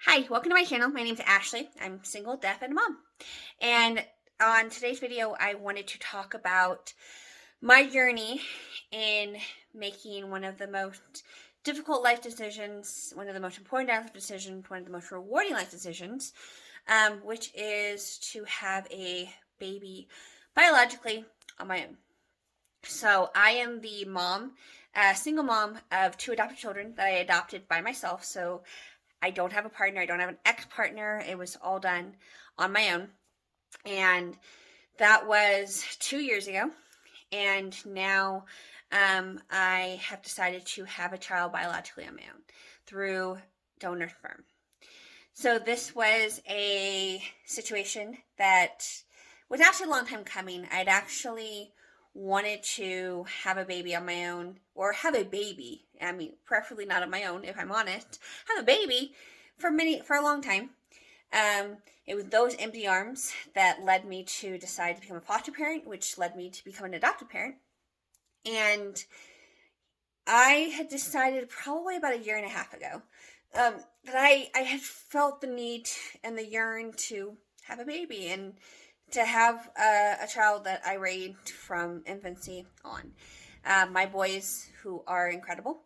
Hi, welcome to my channel. My name's Ashley. I'm single, deaf, and a mom. And on today's video, I wanted to talk about my journey in making one of the most difficult life decisions, one of the most important life decisions, one of the most rewarding life decisions, which is to have a baby biologically on my own. So I am the mom, single mom of two adopted children that I adopted by myself. So I don't have a partner. I don't have an ex-partner. It was all done on my own. And that was 2 years ago. And now I have decided to have a child biologically on my own through donor sperm. So this was a situation that was actually a long time coming. I'd actually wanted to have a baby on my own, or have a baby. I mean, preferably not on my own, if I'm honest. Have a baby for a long time. It was those empty arms that led me to decide to become a foster parent, which led me to become an adoptive parent. And I had decided probably about a year and a half ago that I had felt the need and the yearn to have a baby and to have a child that I raised from infancy on. My boys, who are incredible,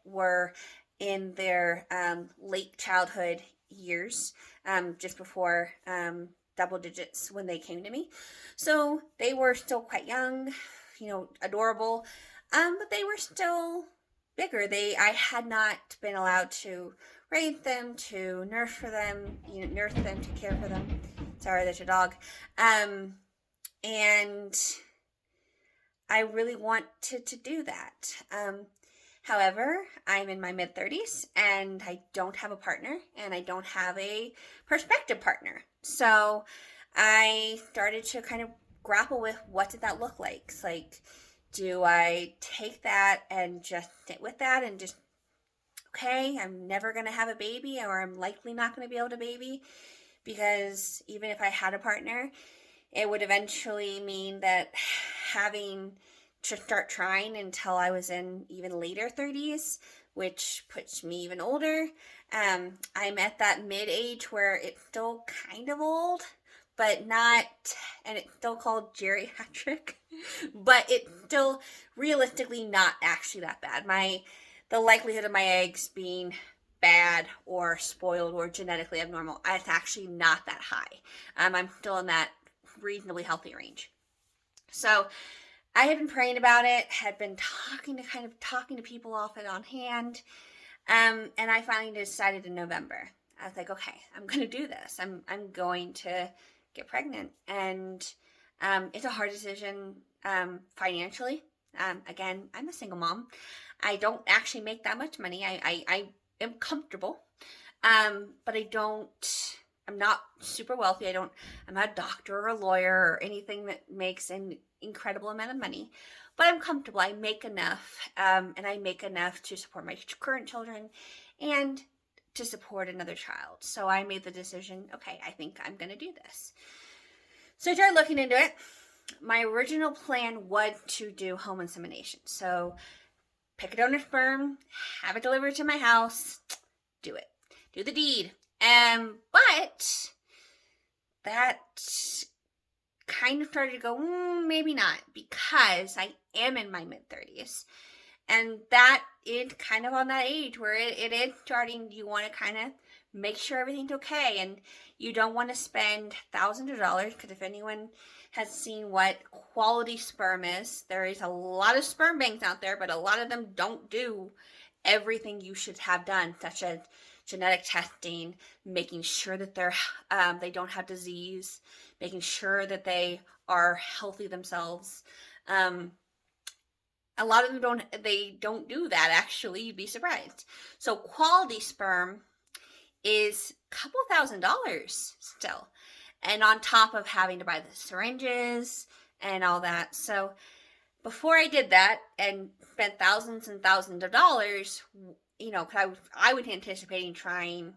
were in their late childhood years, just before double digits when they came to me. So they were still quite young, adorable, but they were still bigger. I had not been allowed to raise them, to nurse for them, nurse them, to care for them. Sorry, that's your dog. And I really wanted to do that. However, I'm in my mid-30s and I don't have a partner and I don't have a prospective partner. So I started to kind of grapple with, what did that look like? It's like, do I take that and just sit with that and just, okay, I'm never going to have a baby, or I'm likely not going to be able to baby, because even if I had a partner, it would eventually mean that having to start trying until I was in even later 30s, which puts me even older. I'm at that mid-age where it's still kind of old, but not, and it's still called geriatric, but it's still realistically not actually that bad. The likelihood of my eggs being bad or spoiled or genetically abnormal, it's actually not that high. I'm still in that reasonably healthy range. So I had been praying about it, had been talking to people off and on hand, and I finally decided in November. I was like, okay, I'm going to do this. I'm going to get pregnant, and it's a hard decision financially. Again, I'm a single mom. I don't actually make that much money. I am comfortable, but I'm not super wealthy. I'm not a doctor or a lawyer or anything that makes an incredible amount of money, but I'm comfortable. I make enough, and I make enough to support my current children and to support another child. So I made the decision, okay, I think I'm going to do this. So I started looking into it. My original plan was to do home insemination. So pick a donor sperm, have it delivered to my house, do it. Do the deed. But that kind of started to go, maybe not, because I am in my mid-30s. And that is kind of on that age where it is starting, you want to kind of make sure everything's okay. And you don't want to spend thousands of dollars, because if anyone has seen what quality sperm is, there is a lot of sperm banks out there, but a lot of them don't do everything you should have done, such as genetic testing, making sure that they don't have disease, making sure that they are healthy themselves. A lot of them don't do that, actually. You'd be surprised. So quality sperm is a couple $1,000s still. And on top of having to buy the syringes and all that. So before I did that and spent thousands and thousands of dollars, because I was anticipating trying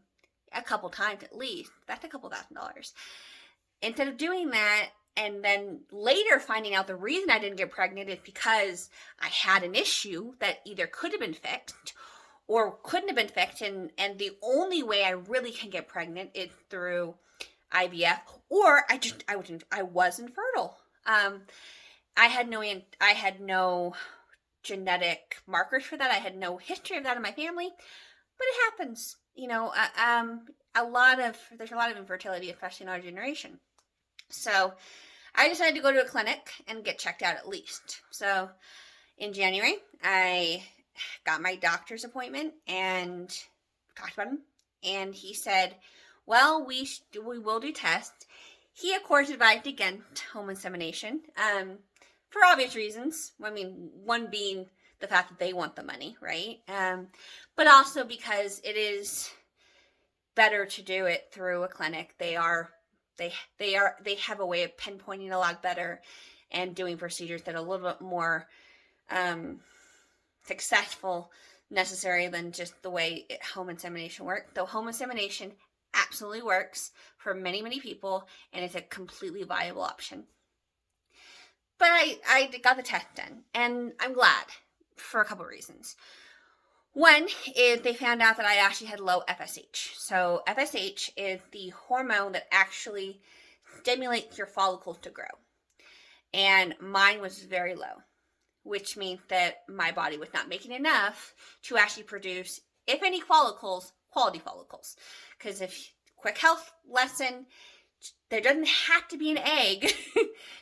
a couple times at least. That's a couple $1,000s. Instead of doing that, and then later finding out the reason I didn't get pregnant is because I had an issue that either could have been fixed, or couldn't have been fixed, and the only way I really can get pregnant is through IVF, or I was infertile. I had no genetic markers for that. I had no history of that in my family, but it happens. There's a lot of infertility, especially in our generation. So I decided to go to a clinic and get checked out at least. So in January, I got my doctor's appointment and talked about him, and he said, well, we will do tests. He, of course, advised against home insemination for obvious reasons. I mean, one being the fact that they want the money, right? But also because it is better to do it through a clinic. They have a way of pinpointing a lot better and doing procedures that are a little bit more successful necessary than just the way home insemination works. Though home insemination absolutely works for many, many people, and it's a completely viable option. But I got the test done, and I'm glad for a couple of reasons. One is they found out that I actually had low FSH. So FSH is the hormone that actually stimulates your follicles to grow. And mine was very low, which means that my body was not making enough to actually produce, if any follicles, quality follicles. Because quick health lesson, there doesn't have to be an egg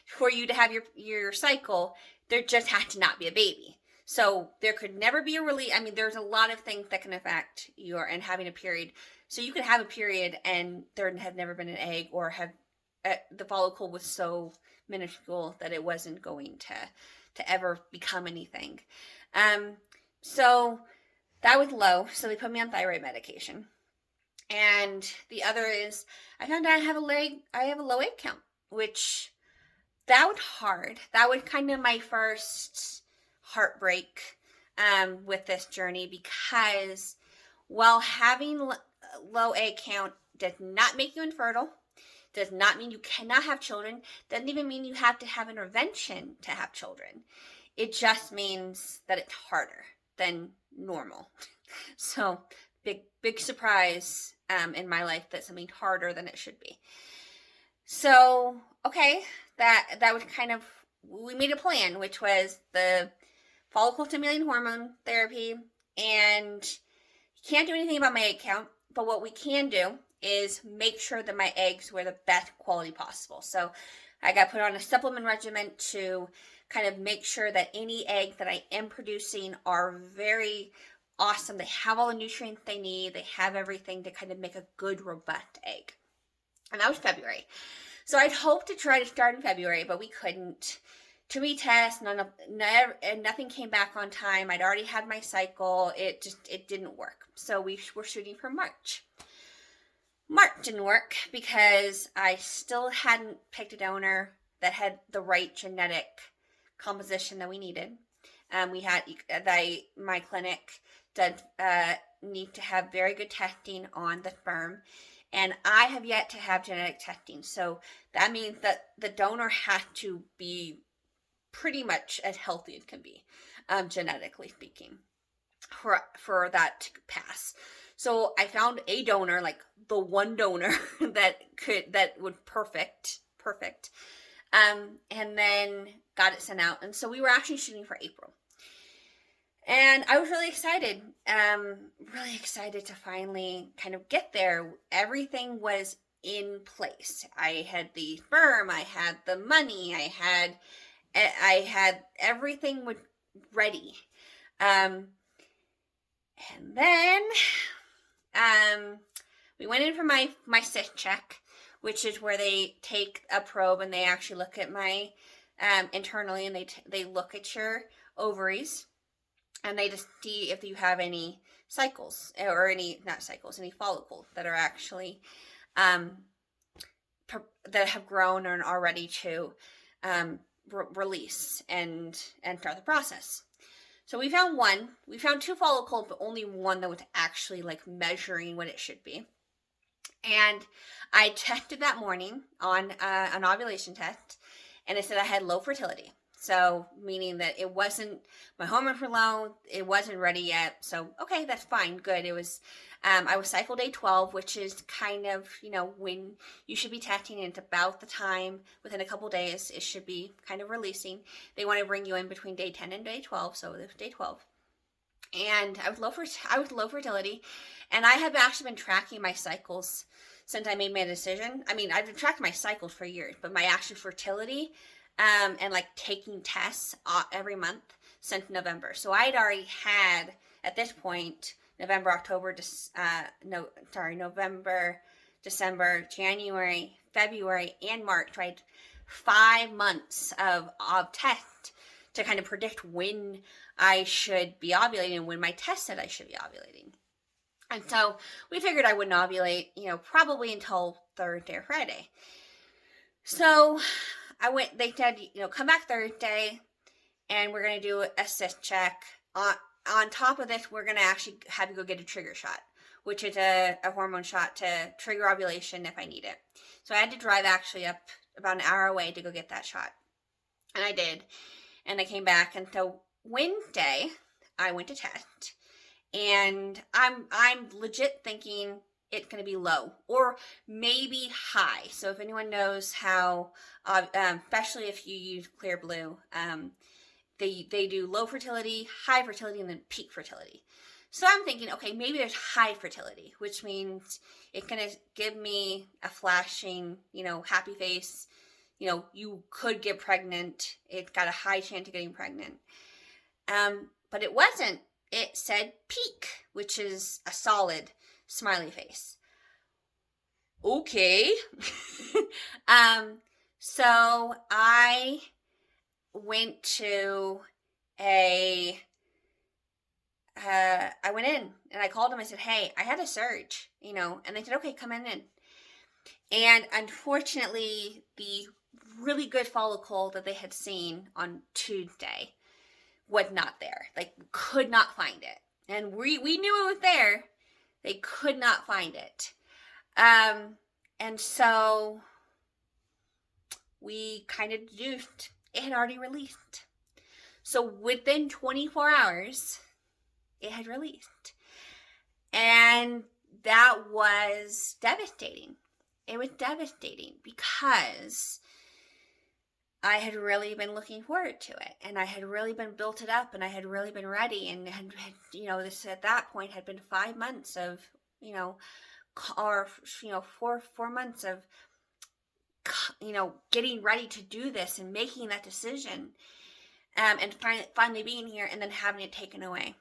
for you to have your cycle. There just has to not be a baby. So there could never be a release. I mean, there's a lot of things that can affect and having a period. So you could have a period and there had never been an egg, or the follicle was so minuscule that it wasn't going to ever become anything. So that was low. So they put me on thyroid medication. And the other is I found out I have a low egg count, which that was hard. That was kind of my first heartbreak with this journey, because while having low egg count does not make you infertile, does not mean you cannot have children, doesn't even mean you have to have intervention to have children. It just means that it's harder than normal. So big surprise in my life that something harder than it should be. So okay, that was kind of, we made a plan, which was the follicle stimulating hormone therapy, and you can't do anything about my egg count, but what we can do is make sure that my eggs were the best quality possible. So I got put on a supplement regimen to kind of make sure that any eggs that I am producing are very awesome. They have all the nutrients they need. They have everything to kind of make a good, robust egg. And that was February. So I'd hoped to try to start in February, but we couldn't. To retest, nothing came back on time. I'd already had my cycle. It didn't work. So we were shooting for March. March didn't work because I still hadn't picked a donor that had the right genetic composition that we needed. My clinic did need to have very good testing on the sperm, and I have yet to have genetic testing. So that means that the donor has to be pretty much as healthy as can be, genetically speaking, for that to pass. So I found a donor, like the one donor that was perfect, and then got it sent out. And so we were actually shooting for April. And I was really excited to finally kind of get there. Everything was in place. I had the sperm, I had the money, I had everything was ready. And then we went in for my cyst check, which is where they take a probe and they actually look at my internally, and they look at your ovaries, and they just see if you have any cycles, or any follicles that are actually that have grown and are ready to release and start the process. So we found two follicles, but only one that was actually like measuring what it should be. And I tested that morning on an ovulation test, and it said I had low fertility. So meaning that it wasn't, my hormones were low, it wasn't ready yet. So, okay, that's fine. Good. It was, I was cycle day 12, which is kind of, when you should be testing. It's about the time within a couple days, it should be kind of releasing. They want to bring you in between day 10 and day 12. So it was day 12. And I was low fertility, and I have actually been tracking my cycles since I made my decision. I mean, I've been tracking my cycles for years, but my actual fertility, and like taking tests every month since November. So I'd already had at this point November, December, January, February, and March. Right, 5 months of tests to kind of predict when I should be ovulating and when my test said I should be ovulating. And so we figured I wouldn't ovulate, probably until Thursday or Friday. So they said, come back Thursday and we're going to do a cyst check. On top of this, we're going to actually have you go get a trigger shot, which is a hormone shot to trigger ovulation if I need it. So I had to drive actually up about an hour away to go get that shot. And I did. And I came back. And so Wednesday, I went to test. And I'm legit thinking it's going to be low or maybe high. So if anyone knows how, especially if you use Clear Blue, they do low fertility, high fertility, and then peak fertility. So I'm thinking, okay, maybe there's high fertility, which means it's going to give me a flashing, happy face. You could get pregnant. It's got a high chance of getting pregnant. But it wasn't. It said peak, which is a solid smiley face. Okay. So I went to I went in and I called them. I said, hey, I had a surge, and they said, okay, come in. And unfortunately, the really good follicle that they had seen on Tuesday was not there. Like, could not find it. And we knew it was there. They could not find it. And so we kind of deduced it had already released. So within 24 hours, it had released. And that was devastating. It was devastating because I had really been looking forward to it, and I had really been built it up, and I had really been ready, and had this at that point had been 5 months of, or 4 months of, getting ready to do this and making that decision, and finally being here, and then having it taken away.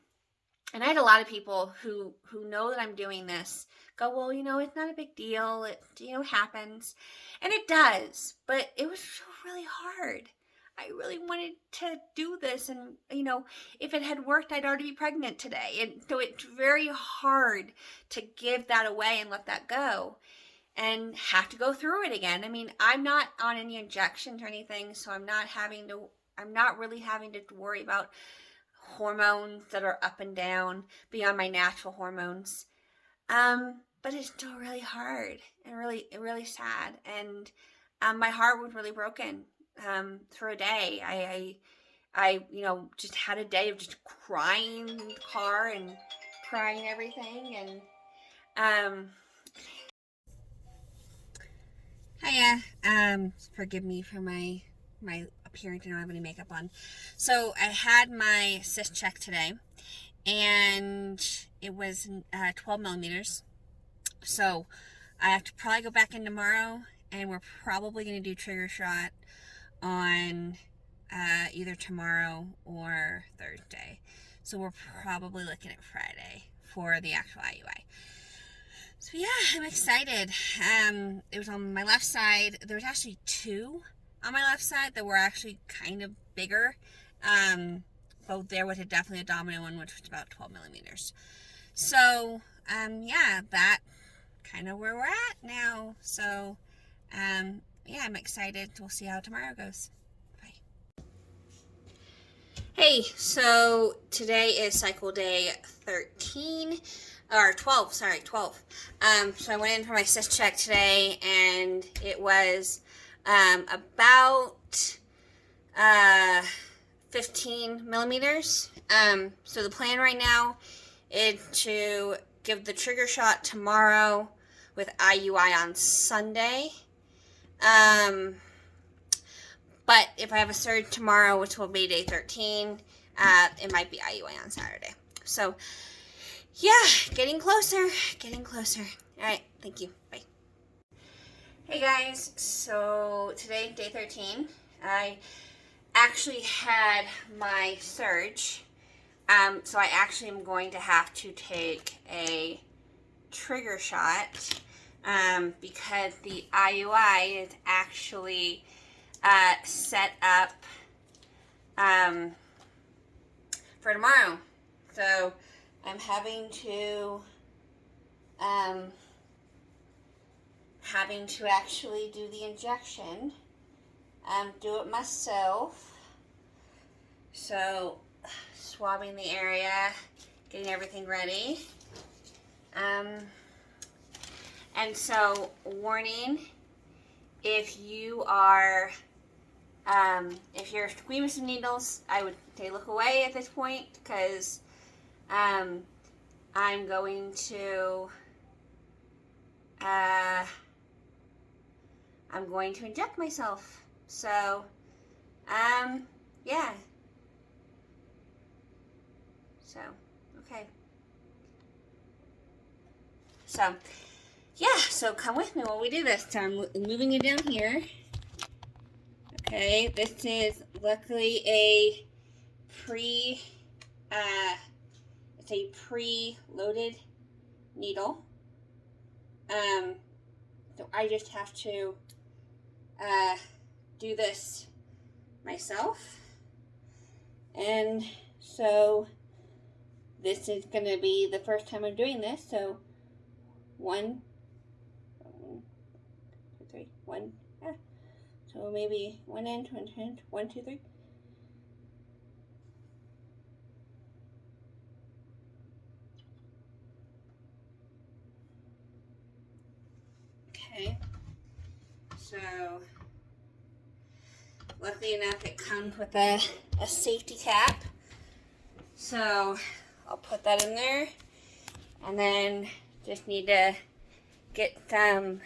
And I had a lot of people who know that I'm doing this go, well, it's not a big deal. It, happens. And it does. But it was really hard. I really wanted to do this. And, if it had worked, I'd already be pregnant today. And so it's very hard to give that away and let that go and have to go through it again. I mean, I'm not on any injections or anything, so I'm not really having to worry about hormones that are up and down beyond my natural hormones. But it's still really hard and really sad. And my heart was really broken for a day. I just had a day of just crying in the car and crying everything. And hiya. Forgive me for my appearance. I don't have any makeup on. So I had my cyst check today, and it was 12 millimeters. So I have to probably go back in tomorrow, and we're probably going to do trigger shot on either tomorrow or Thursday. So we're probably looking at Friday for the actual IUI. So yeah, I'm excited. It was on my left side. There was actually 2 on my left side that were actually kind of bigger. But there was definitely a dominant one, which was about 12 millimeters. So, yeah, that kind of where we're at now. So, yeah, I'm excited. We'll see how tomorrow goes. Bye. Hey, so today is cycle day 13. Or 12, sorry, 12. So I went in for my cyst check today, and it was about 15 millimeters. So the plan right now is to give the trigger shot tomorrow with IUI on Sunday. But if I have a surge tomorrow, which will be day 13, it might be IUI on Saturday. So, yeah, getting closer, getting closer. All right, thank you. Bye. Hey guys, so today, day 13, I actually had my surge. So I actually am going to have to take a trigger shot because the IUI is actually set up for tomorrow. So I'm having to actually do the injection, do it myself. So swabbing the area, getting everything ready. And so, warning, if you are, if you're squeamish of needles, I would say look away at this point, because I'm going to inject myself. So, yeah. So, okay. So, yeah, so come with me while we do this. So I'm moving it down here. Okay, this is luckily a it's a pre-loaded needle. So I just have to do this myself. And so this is going to be the first time I'm doing this. So 1, 2, 3, 1. Yeah. So maybe 1 end, 1 end, 1, 2, 3. Okay. So luckily enough, it comes with a safety cap. So I'll put that in there, and then just need to get some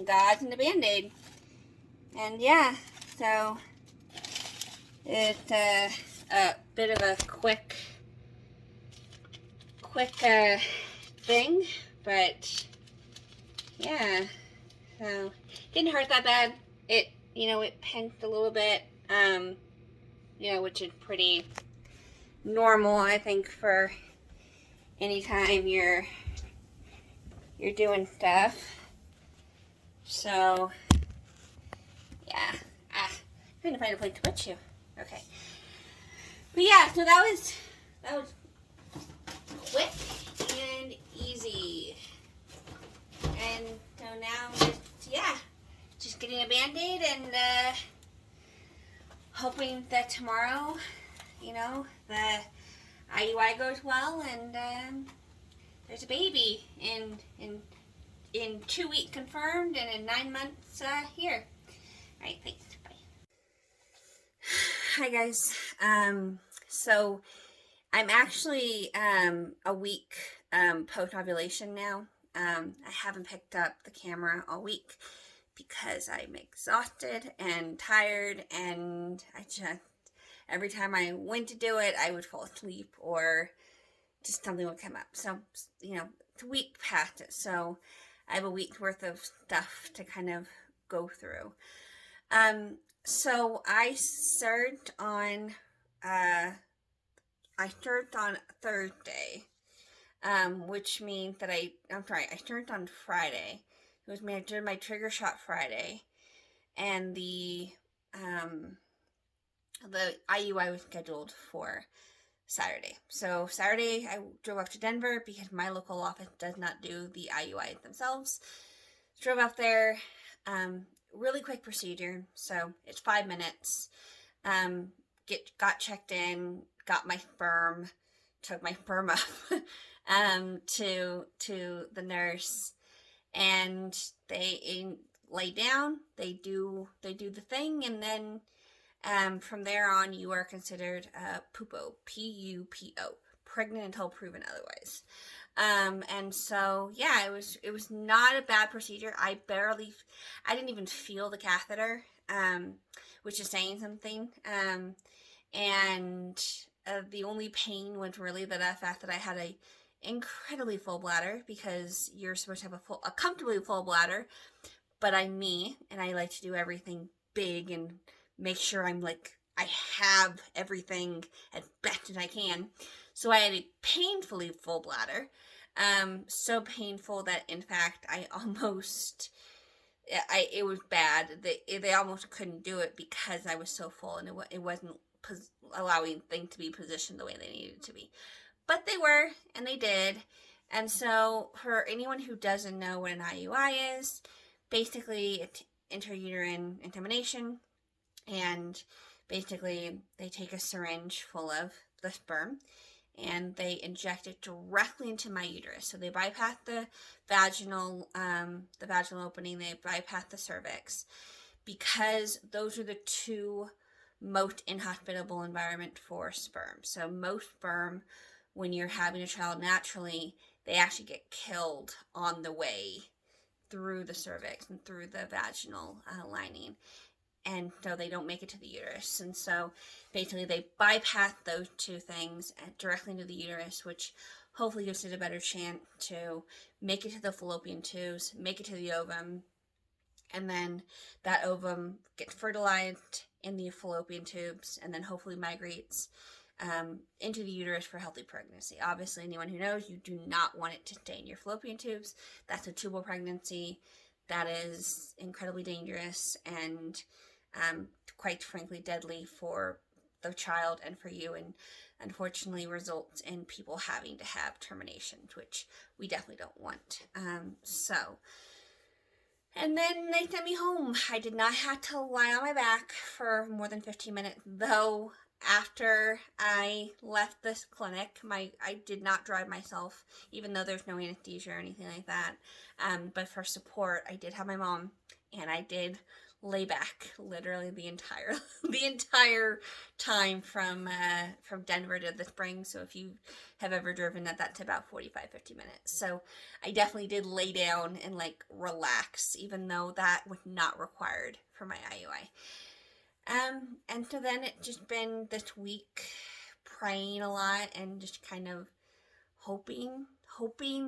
gauze and a Band-Aid. And yeah, so it's a bit of a quick thing, but yeah, so didn't hurt that bad. It, it pinched a little bit, which is pretty normal, I think, for any time you're doing stuff. So yeah, trying to find a place to put you. Okay, but yeah, so that was quick and easy. And so now just getting a Band-Aid and hoping that tomorrow, the IUI goes well and there's a baby in 2 weeks confirmed and in 9 months here. All right, thanks. Bye. Hi guys. So I'm actually a week post-ovulation now. I haven't picked up the camera all week because I'm exhausted and tired, and I just, every time I went to do it, I would fall asleep or just something would come up. So, it's a week past it, so I have a week's worth of stuff to kind of go through. So I surged on Thursday, which means that I surged on Friday. It was I did my trigger shot Friday, and the IUI was scheduled for Saturday. So Saturday I drove up to Denver because my local office does not do the IUI themselves. Drove up there, really quick procedure. So it's 5 minutes. Got checked in, got my sperm, took my sperm up to the nurse, and they lay down. They do the thing, and then From there on, you are considered PUPO, P-U-P-O, pregnant until proven otherwise. And so, yeah, it was not a bad procedure. I didn't even feel the catheter, which is saying something. And the only pain was really the fact that I had a incredibly full bladder, because you're supposed to have a comfortably full bladder, but I'm me, and I like to do everything big and make sure I have everything as best as I can. So I had a painfully full bladder, so painful that in fact it was bad. They almost couldn't do it because I was so full, and it wasn't allowing things to be positioned the way they needed to be. But they were, and they did. And so, for anyone who doesn't know what an IUI is, basically it's intrauterine insemination, and basically they take a syringe full of the sperm and they inject it directly into my uterus. So they bypass the vaginal opening, they bypass the cervix, because those are the two most inhospitable environment for sperm. So most sperm, when you're having a child naturally, they actually get killed on the way through the cervix and through the vaginal lining. And so they don't make it to the uterus. And so basically they bypass those two things directly into the uterus, which hopefully gives it a better chance to make it to the fallopian tubes, make it to the ovum, and then that ovum gets fertilized in the fallopian tubes, and then hopefully migrates into the uterus for healthy pregnancy. Obviously, anyone who knows, you do not want it to stay in your fallopian tubes. That's a tubal pregnancy. That is incredibly dangerous and quite frankly deadly for the child and for you, and unfortunately results in people having to have terminations, which we definitely don't want. And then they sent me home. I did not have to lie on my back for more than 15 minutes, though. After I left this clinic, I did not drive myself, even though there's no anesthesia or anything like that. But for support, I did have my mom, and I did lay back literally the entire time from Denver to the Springs. So if you have ever driven that's about 45-50 minutes. So I definitely did lay down and relax, even though that was not required for my IUI. And so then it's just been this week praying a lot and just kind of hoping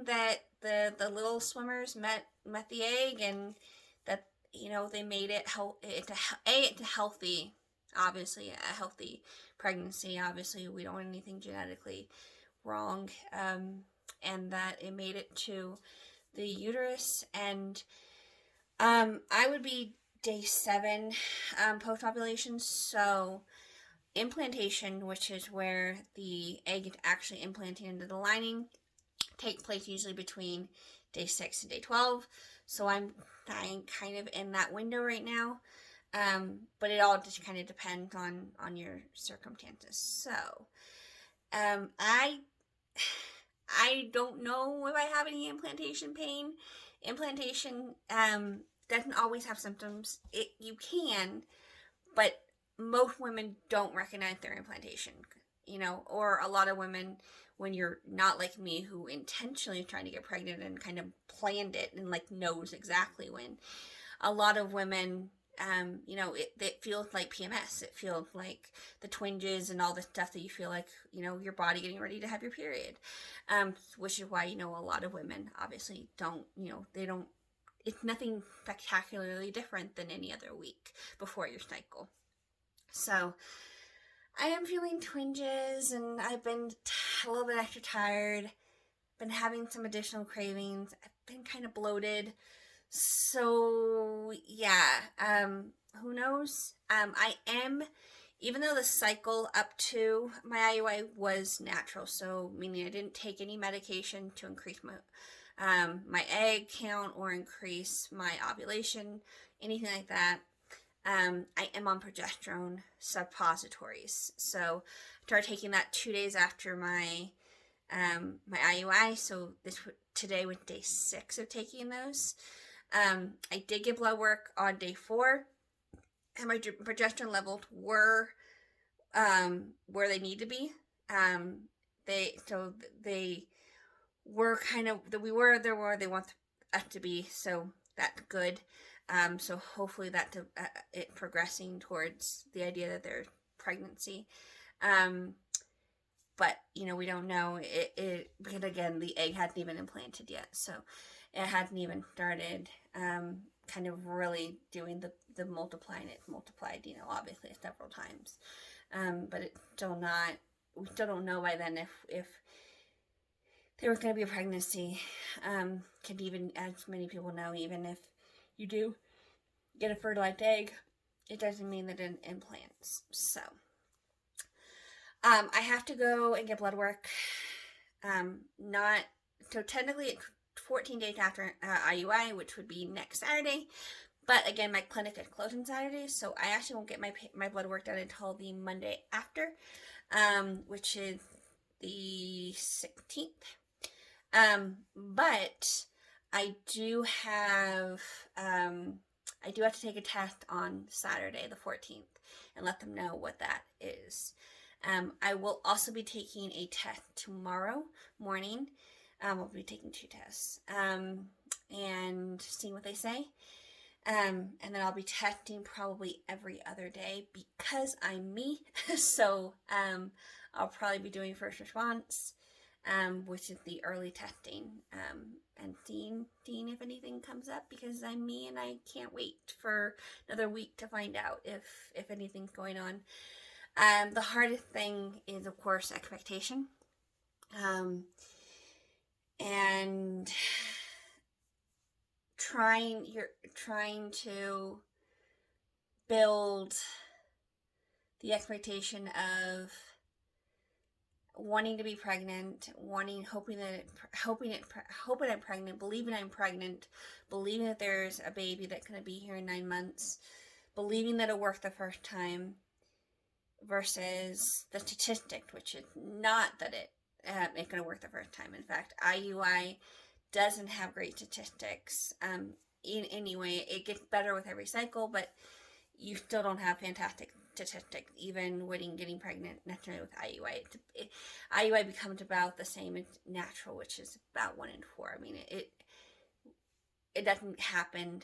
that the little swimmers met the egg, and that they made it it's a healthy, obviously a healthy pregnancy. Obviously we don't want anything genetically wrong, and that it made it to the uterus. And I would be day 7 post-ovulation. So implantation, which is where the egg is actually implanted into the lining, takes place usually between day 6 and day 12. So I'm kind of in that window right now. But it all just kind of depends on your circumstances. So I don't know if I have any implantation pain. Implantation doesn't always have symptoms. You can, but most women don't recognize their implantation, or a lot of women, when you're not like me, who intentionally is trying to get pregnant and kind of planned it and knows exactly when. A lot of women, it feels like PMS. It feels like the twinges and all the stuff that you feel like, your body getting ready to have your period. Which is why, a lot of women obviously don't, it's nothing spectacularly different than any other week before your cycle. So I am feeling twinges, and I've been a little bit extra tired, been having some additional cravings. I've been kind of bloated. So yeah, who knows? I am, even though the cycle up to my IUI was natural, so meaning I didn't take any medication to increase my egg count or increase my ovulation, anything like that. I am on progesterone suppositories. So I started taking that 2 days after my IUI. So today was day 6 of taking those. I did get blood work on day 4, and my progesterone levels were where they need to be. They were kind of we were there where they want us to be, so that's good. So hopefully that it progressing towards the idea that there's pregnancy. But we don't know it because again the egg hadn't even implanted yet, so it hadn't even started kind of really doing the multiplying. It multiplied obviously several times, but it's still not. We still don't know by then if there was going to be a pregnancy. Can even, as many people know, even if you do get a fertilized egg, it doesn't mean that it implants. So I have to go and get blood work. So technically it's 14 days after IUI, which would be next Saturday. But again, my clinic is closed on Saturday, so I actually won't get my blood work done until the Monday after, which is the 16th. But I do have to take a test on Saturday, the 14th, and let them know what that is. I will also be taking a test tomorrow morning. I'll be taking 2 tests, and seeing what they say. And then I'll be testing probably every other day because I'm me. So, I'll probably be doing first response, which is the early testing, and seeing if anything comes up because I'm me and I can't wait for another week to find out if anything's going on. The hardest thing is, of course, expectation. And trying to build the expectation of wanting to be pregnant, hoping I'm pregnant, believing I'm pregnant, believing that there's a baby that's going to be here in 9 months, believing that it'll work the first time, versus the statistic, which is not that it's going to work the first time. In fact, IUI doesn't have great statistics. In any way, it gets better with every cycle, but you still don't have fantastic statistics, even when getting pregnant naturally with IUI. IUI becomes about the same as natural, which is about 1 in 4. I mean, it doesn't happen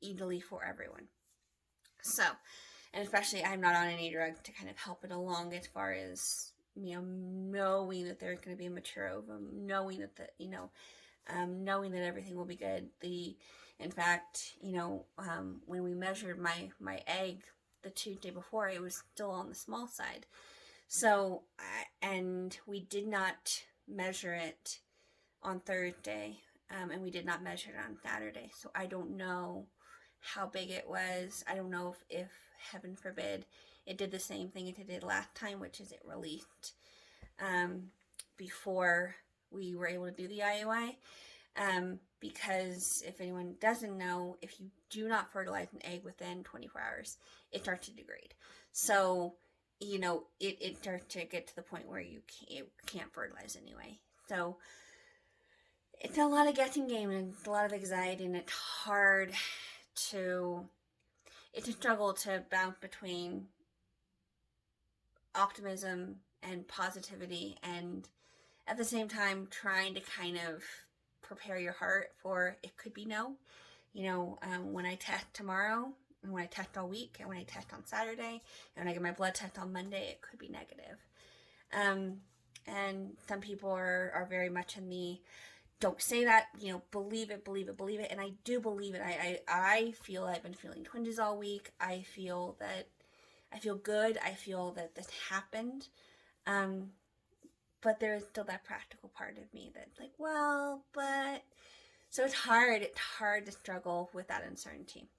easily for everyone. So, and especially I'm not on any drugs to kind of help it along as far as, knowing that there's going to be a mature ovum, knowing that knowing that everything will be good. In fact, when we measured my egg the Tuesday before, it was still on the small side. So, and we did not measure it on Thursday, and we did not measure it on Saturday. So I don't know how big it was. I don't know if heaven forbid, it did the same thing it did last time, which is it released before we were able to do the IUI. Because if anyone doesn't know, if you do not fertilize an egg within 24 hours, it starts to degrade. So, it starts to get to the point where you can't fertilize anyway. So, it's a lot of guessing game and a lot of anxiety, and it's a struggle to bounce between optimism and positivity, and at the same time trying to kind of prepare your heart for it could be no. When I test tomorrow, and when I test all week, and when I test on Saturday, and when I get my blood test on Monday, it could be negative. And some people are very much in the don't say that, believe it, and I do believe it. I feel I've been feeling twinges all week. I feel good. I feel that this happened. But there is still that practical part of me that's like, well, but... So it's hard to struggle with that uncertainty.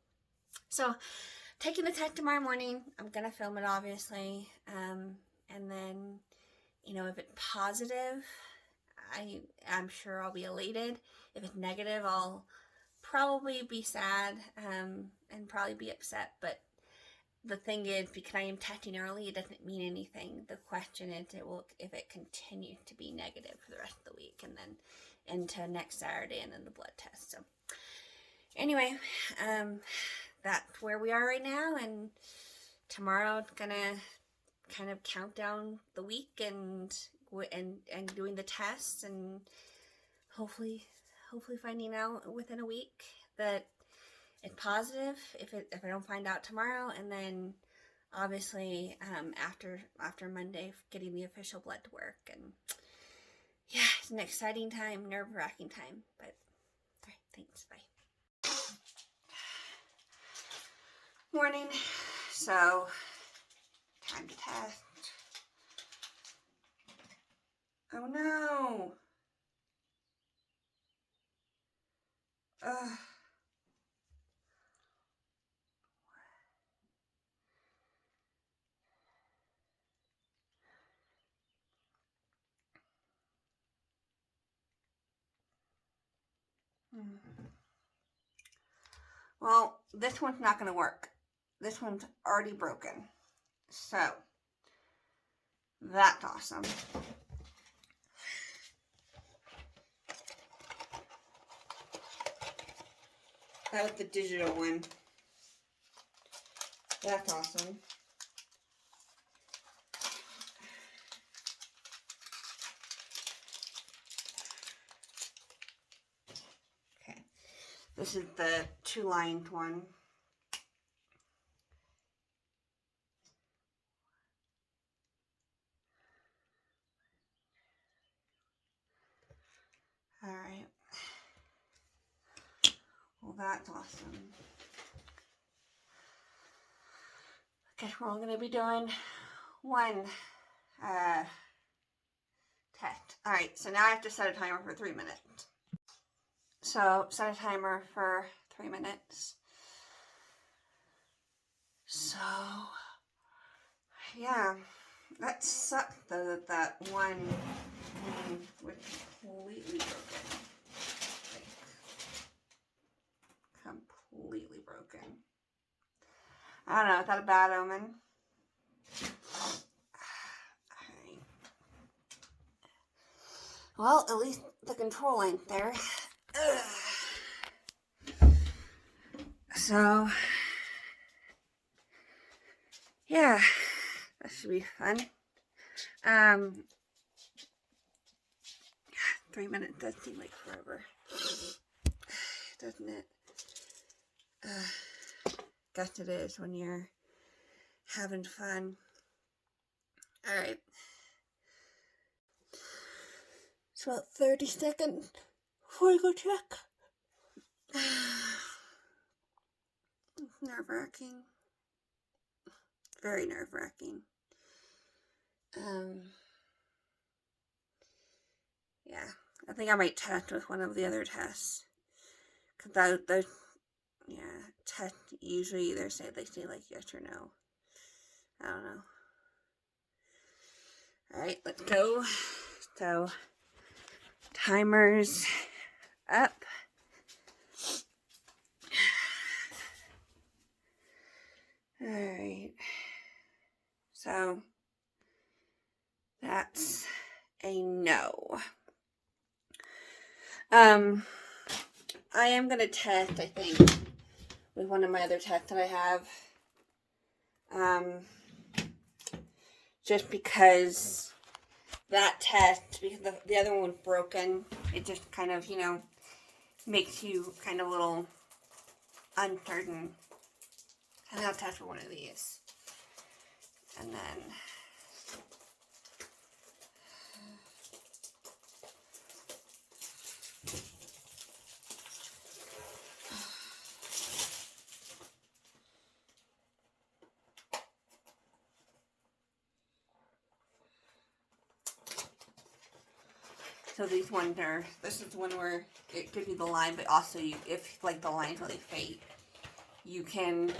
So, taking the test tomorrow morning, I'm going to film it, obviously. And then, if it's positive, I'm sure I'll be elated. If it's negative, I'll probably be sad and probably be upset. But the thing is, because I am testing early, it doesn't mean anything. The question is, if it continues to be negative for the rest of the week, and then into next Saturday, and then the blood test. So, anyway, that's where we are right now, and tomorrow it's gonna kind of count down the week and doing the tests, and hopefully finding out within a week that it's positive if I don't find out tomorrow, and then obviously after Monday getting the official blood work. And yeah, it's an exciting time, nerve-wracking time, but all right, thanks, bye. Morning. So time to test. Oh no. Ugh. Well, this one's not going to work. This one's already broken. So, that's awesome. That was the digital one. That's awesome. Okay. This is the 2-lined one. All right. Well, that's awesome. Okay, we're all going to be doing one test. All right, so now I have to set a timer for 3 minutes. So, set a timer for 3 minutes. So, yeah, that sucked though that one was completely broken. Like, completely broken. I don't know, is that a bad omen? Alright. Well, at least the control ain't there. So, yeah, that should be fun. 3 minutes does seem like forever, doesn't it? Guess it is when you're having fun. All right. It's about 30 seconds before I go check. Nerve-wracking. Very nerve-wracking. Yeah, I think I might test with one of the other tests. Because those, yeah, tests usually either say like yes or no. I don't know. Alright, let's go. So, timer's up. Alright. So, that's a no. I am going to test, I think, with one of my other tests that I have. Just because that test, because the other one was broken, it just kind of, you know, makes you kind of a little uncertain. And I'll test for one of these. And then... So these ones are, this is the one where it gives you the line, but also you, if like the line's really faint, you can,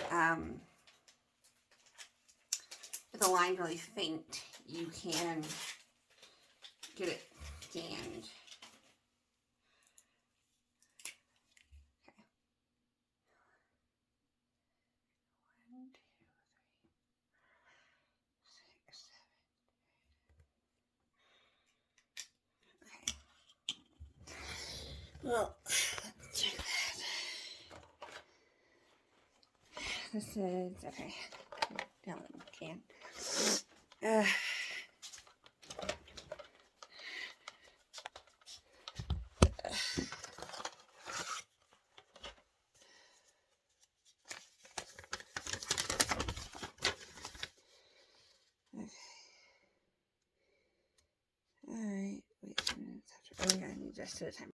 if the line's really faint, you can get it scanned. Okay. 1, 2, 3, 6, 7. Okay. Well, let's check that. this is, okay, now we can. Alright, wait a minute after. Okay, I need just at a time.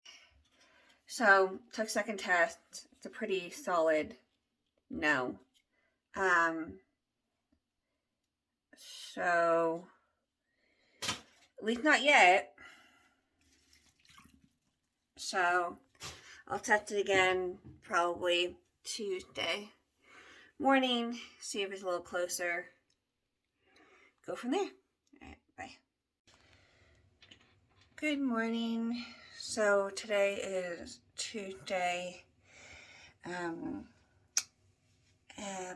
So, took second test. It's a pretty solid no. So, at least not yet. So, I'll test it again probably Tuesday morning, see if it's a little closer. Go from there. Alright, bye. Good morning. So today is Tuesday,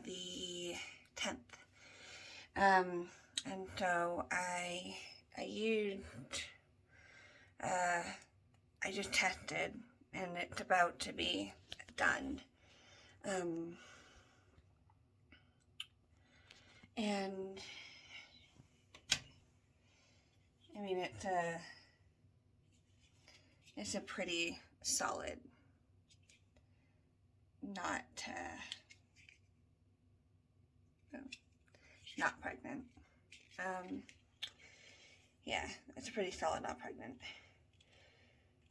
the 10th. And so I just tested, and it's about to be done. And I mean, it's a pretty solid, not pregnant. Yeah, it's a pretty solid not pregnant.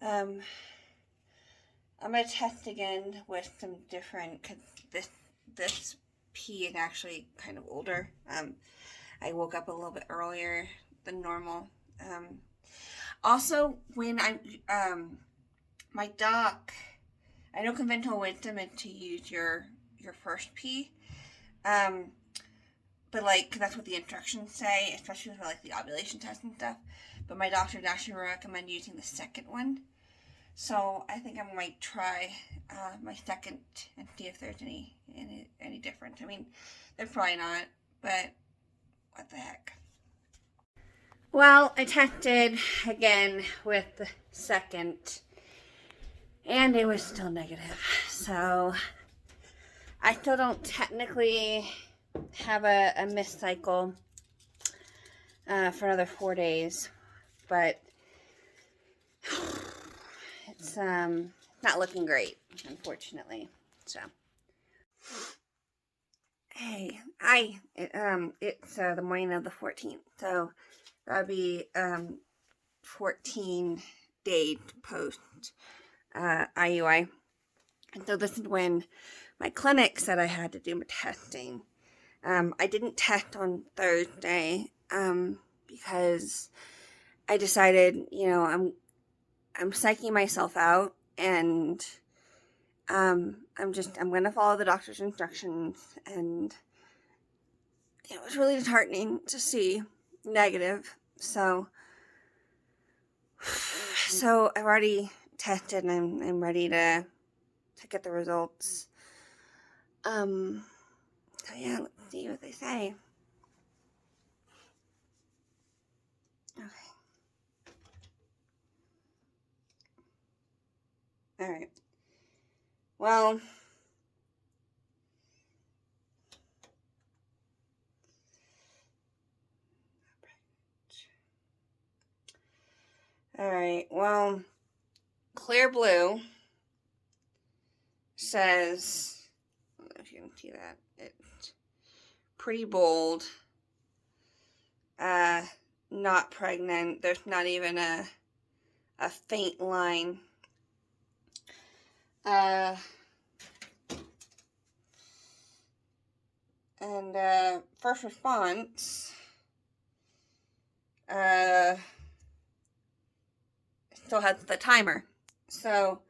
I'm gonna test again with some different, cause this pee is actually kind of older. I woke up a little bit earlier than normal. Also, when my doc, I know conventional wisdom is to use your first pee, but like, that's what the instructions say, especially for like the ovulation test and stuff. But my doctor would actually recommend using the second one. So I think I might try my second and see if there's any difference. I mean, there's probably not, but what the heck. Well, I tested again with the second, and it was still negative. So I still don't technically have a missed cycle for another 4 days, but it's not looking great, unfortunately. So hey, it's the morning of the 14th, so that'd be 14 days post IUI. And so this is when my clinic said I had to do my testing. I didn't test on Thursday because I decided, I'm psyching myself out, and I'm going to follow the doctor's instructions, and it was really disheartening to see negative. So I've already tested, and I'm ready to get the results. So yeah, let's see what they say. Okay. All right. Well, all right. Well, Clear Blue says, I don't know if you can see that. It's pretty bold. Not pregnant. There's not even a faint line. And first response still has the timer. So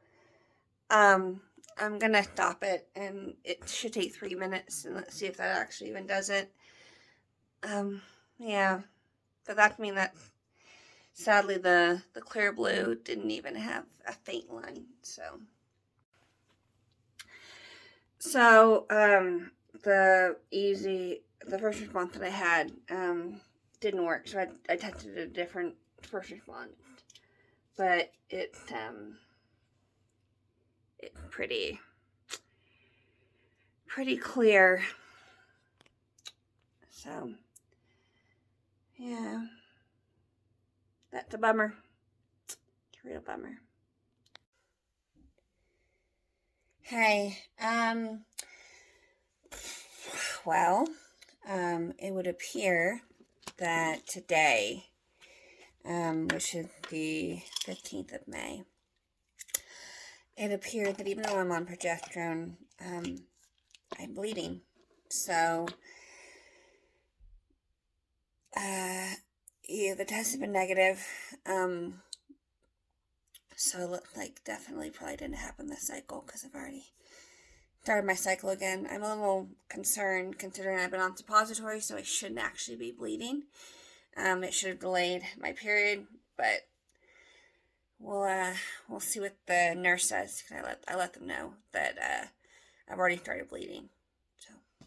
I'm gonna stop it, and it should take 3 minutes, and let's see if that actually even does it. Yeah, but that means that sadly the Clear Blue didn't even have a faint line. So the first response that I had didn't work, so I tested a different first response, but it's pretty clear. So, yeah, that's a bummer. It's a real bummer. Hey, well, it would appear that today, which is the 15th of May, it appeared that even though I'm on progesterone, I'm bleeding. So, yeah, the test has been negative. So it looked like definitely probably didn't happen this cycle because I've already started my cycle again. I'm a little concerned considering I've been on suppository, so I shouldn't actually be bleeding. It should have delayed my period, but we'll see what the nurse says. I let them know that I've already started bleeding.